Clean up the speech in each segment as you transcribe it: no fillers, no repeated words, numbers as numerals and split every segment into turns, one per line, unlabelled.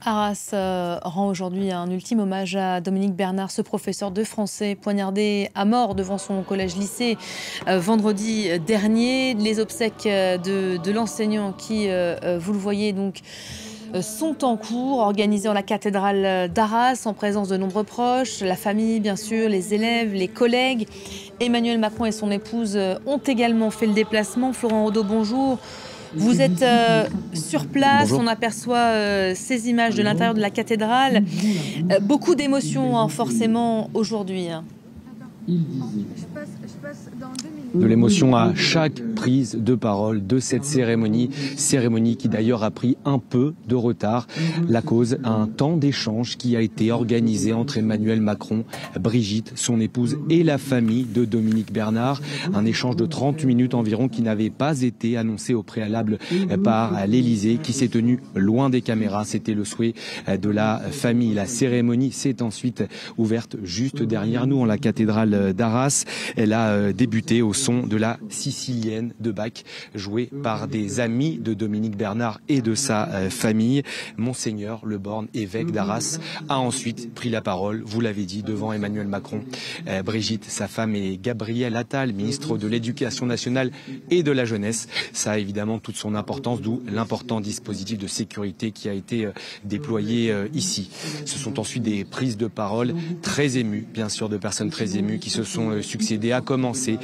Arras rend aujourd'hui un ultime hommage à Dominique Bernard, ce professeur de français poignardé à mort devant son collège-lycée vendredi dernier. Les obsèques de l'enseignant qui, vous le voyez, donc, sont en cours, organisés en la cathédrale d'Arras, en présence de nombreux proches, la famille bien sûr, les élèves, les collègues. Emmanuel Macron et son épouse ont également fait le déplacement. Florent Audeau, bonjour. Vous êtes sur place,
Bonjour.
on aperçoit ces images de l'intérieur de la cathédrale. Beaucoup d'émotions hein, forcément aujourd'hui.
De l'émotion à chaque prise de parole de cette cérémonie qui d'ailleurs a pris un peu de retard. La cause, un temps d'échange qui a été organisé entre Emmanuel Macron, Brigitte, son épouse et la famille de Dominique Bernard. Un échange de 30 minutes environ qui n'avait pas été annoncé au préalable par l'Élysée, qui s'est tenu loin des caméras. C'était le souhait de la famille. La cérémonie s'est ensuite ouverte juste derrière nous en la cathédrale d'Arras. Elle a débuté au son de la Sicilienne de Bach, jouée par des amis de Dominique Bernard et de sa famille. Monseigneur Le Borne, évêque d'Arras, a ensuite pris la parole, vous l'avez dit, devant Emmanuel Macron. Brigitte, sa femme, et Gabriel Attal, ministre de l'Éducation nationale et de la jeunesse. Ça a évidemment toute son importance, d'où l'important dispositif de sécurité qui a été déployé ici. Ce sont ensuite des prises de parole très émues, bien sûr, de personnes très émues qui se sont succédé, à commencer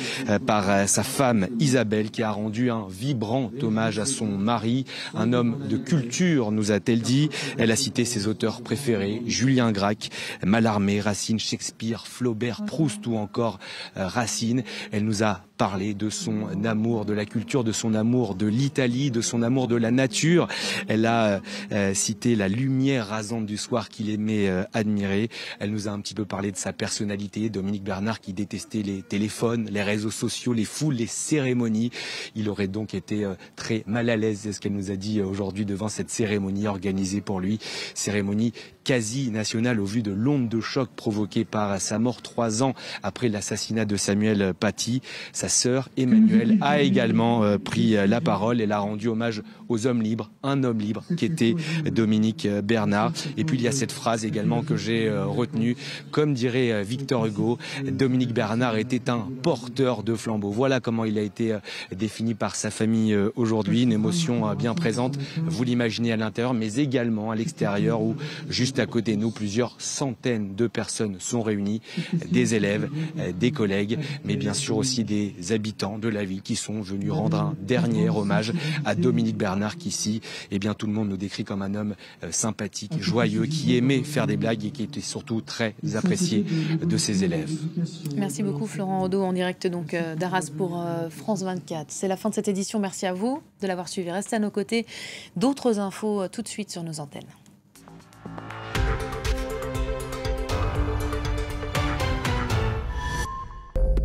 par sa femme Isabelle, qui a rendu un vibrant hommage à son mari, un homme de culture, nous a-t-elle dit. Elle a cité ses auteurs préférés, Julien Gracq, Mallarmé, Racine, Shakespeare, Flaubert, Proust ou encore Racine. Elle nous a parlé de son amour de la culture, de son amour de l'Italie, de son amour de la nature. Elle a cité la lumière rasante du soir qu'il aimait admirer. Elle nous a un petit peu parlé de sa personnalité, Dominique Bernard qui détestait les téléphones, les réseaux sociaux, les foules, les cérémonies. Il aurait donc été très mal à l'aise, c'est ce qu'elle nous a dit aujourd'hui devant cette cérémonie organisée pour lui. Cérémonie quasi nationale au vu de l'onde de choc provoquée par sa mort 3 ans après l'assassinat de Samuel Paty. Sa sœur Emmanuelle a également pris la parole. Elle a rendu hommage aux hommes libres, un homme libre qui était Dominique Bernard. Et puis il y a cette phrase également que j'ai retenue. Comme dirait Victor Hugo, Dominique Bernard était un porteur de flambeau. Voilà comment il a été défini par sa famille aujourd'hui. Une émotion bien présente, vous l'imaginez, à l'intérieur, mais également à l'extérieur où, juste à côté de nous, plusieurs centaines de personnes sont réunies, des élèves, des collègues, mais bien sûr aussi des habitants de la ville qui sont venus rendre un dernier hommage à Dominique Bernard, qui ici, eh bien, tout le monde nous décrit comme un homme sympathique, joyeux, qui aimait faire des blagues et qui était surtout très apprécié de ses élèves.
Merci beaucoup Florent Audeau, en direct donc d'Arras pour France 24. C'est la fin de cette édition, merci à vous de l'avoir suivi. Restez à nos côtés. D'autres infos tout de suite sur nos antennes.